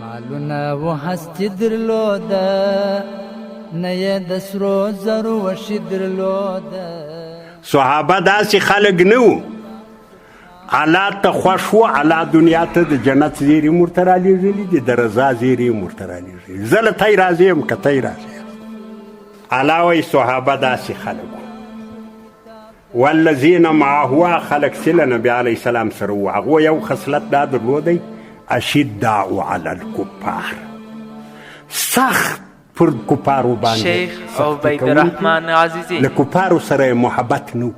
مالونه و هستی درلوده نه یې د سرو زرو وشي درلوده. صحابه داسې خلک نه وو. الله ته خوښ وو، الله دنیا ته د جنت زیري ورته رالیږلي دي، د رضا زیري ورته رالیږلي. زه له تی راضي یم که تی راضي یم. الله وایي صحابه داسې خلک وو. والذین معه خلک چې له نبي علیه السلام سره وو، هغو یو خصلت دا درلودی، اشداء علی الکفار، سخت پر کفارو باندې. شیخ عبیدالرحمن عزیزی له کفارو سره محبت نه،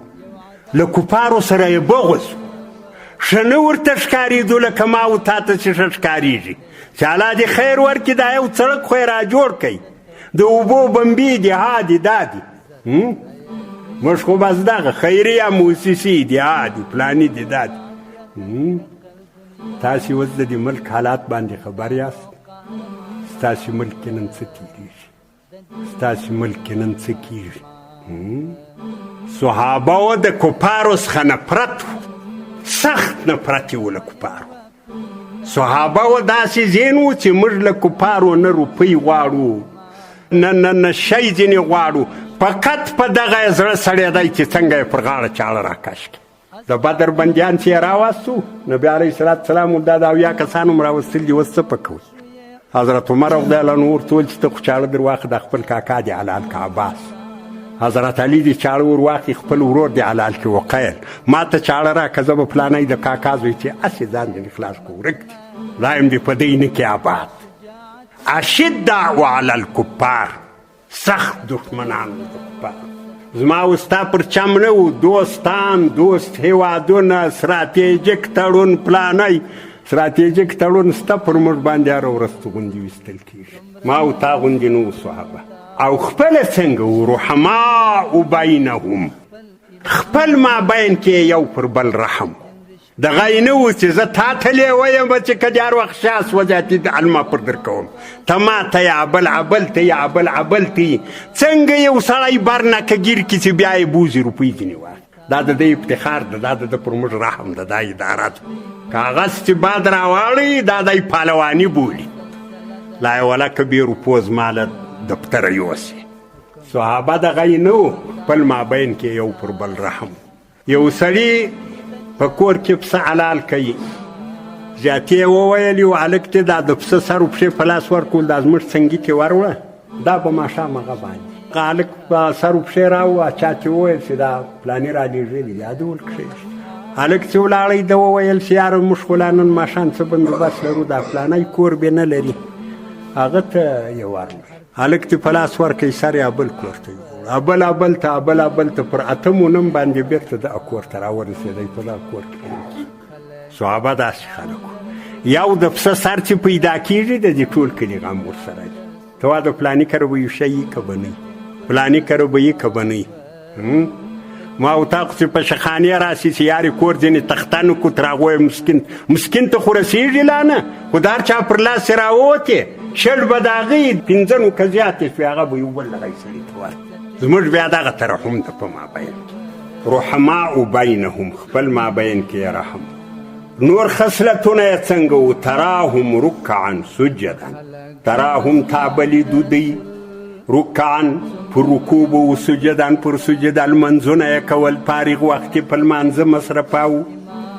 له کفارو سره بغض، ښه نه ورته ښکارېدو لکه ما و تا ته چې ښه ښکارېږي چې الله دې خیر ورکړي، دا یو سړک خو یې راجوړ کړئ، د اوبو بمبې دي، ها دي دا دي، موږ خو بس دغه خیریه موسسې دي، ها دي فلاني دي دا دي. تاسې اوس د دې ملک حالات باندې خبر یاست؟ ستاسې ملک کې نن څه تېرېږي؟ ستاسې ملک کې نن څه کېږي؟ صحابه د کفارو څخه نفرت و، سخت نفرت یې و له کفارو. صحابه داسې ذهن و چې موږ له کفارو نه روپۍ غواړو، نه شی ځینې غواړو، فقط په دغه یې زړه سړېدی چې څنګه یې پر غاړه چاړه راکش کړي. د بدر بندیان چې یې راوستو، نبي علیه السلام دا د 80 کسان هم راوستل دي، اوس څه په کوئ؟ حضرت عمر رضی الله عنه ورته وویل چې ته خو چاړه در واخله د خپل کاکا دې حلال که عباس. حضرت علي دې چاړه ور واخلي خپل ورور دې حلال کړي وقیل. ما ته چاړه راکړه، زه به فلانی د کاکا زوی چې هسې ځان دې خلاص کړو ورک دي، لا یم دې په دی نه کې آباد. اشداء علی الکفار، سخت دښمنان د کفار. زما او ستا پر چم نه و، دوستان، دوست هېوادونه، ستراتیژیک تړون پلانی. ستراتیژیک تړون سته پر موږ باندې هره ورځ غوندې ویستل کېږي. ما او تا غوندې نه وو صحابه. او خپله څنګه وو؟ رحماء بینهم، خپل مابین کې یو پر بل رحم. دغه یې نه و چې زه تا ته لیوه یم چې که دې هر وخت شاس وځاتي علما پر در کوم، ته ما ته یا بل عبل ته یا بل عبل ته. څنګه یو سړی برنکه ګیر کړي چې بیا یې بوزي روپۍ ځینې وخت. دا د ده افتخار ده، دا د ده پر موږ رحم ده، دا اداره ده. کاغذ چې باد راواړي دا دی پهلواني بولي. لا یې ولکه بې روپو زما له دفتره یوسي. صحابه دغه یې نه و، خپل مابین کې یو پر بل رحم. یو سړي په کور کې پسه حلال کوي، زیاتې یې وویلي و هلک ته دا د پسه سر و پښې په لاس ورکول، دا زموږ څنګي کې وروړه، دا به ماښام هغه باندې هلک په سر و پښې راووه، چا چې وویل چې دا پلاني رالیږلي یادول کښېږي. هلک چې ولاړی ده وویل چې یاره موږ خو لا نن ماښام څه بندوبست لرو، دا فلانی کور بې نه لري، هغه ته یې ورنه. هلک ته په لاس ورکوي، سر یې ابل کور ته یوړ، ابل ته ابل ته پر اتمو نم باندې بېرته دغه کور ته راورسېدی، په دغه کور کې. صحابه داسې خلک وو. یو د پسه سر چې پیدا کېږي د دې ټول کلي غم ورسره وي. ته وا د فلاني کره به یو شی یي که به نه یي، فلاني کره به یي که به نه یي. ما او تا خو چې په شخانې راسي چې یارې کور ځینې تختن کړو، تر هغو یې مسکین ته خو رسېږي لا نه، خو د هر چا پر لاس یې راووتې، شل به د هغې 15 که زیاتې شوې، هغه به یو بل دغه سړي ته ورکړي. زموږ بیا دغه ترحم ده په مابین کې. رحماء بینهم، خپل مابین کې یې رحم. نور خصلتونه یې څنګه و؟ تراهم رکعا سجدا، تراهم تا بلیدو دی رکعا پر رکوع به و، سجدن پر سجده، لمنځونه یې کول، فارغ وخت کې په لمانځه مصرفاوه.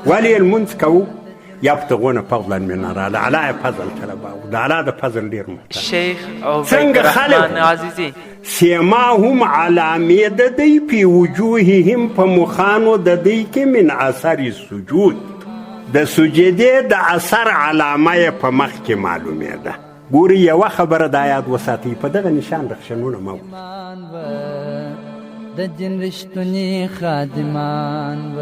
ولې یې لمونځ کوو؟ یبتغون فضلا من الله، الله یې فضل طلباوه، د الله د فضل ډېر محتاج. شیخ عبیدالرحمن عزیزي سیماهم علامې د دوی په وجوههم، په مخانو د دوی کې من اثر سجود، د سجدې د اثر علامه یې په مخ کې معلومېده. ګوري یوه خبره دا یاد وساتئ، په دغه نشان رخشنونه مه د جن رښتوني خادمان و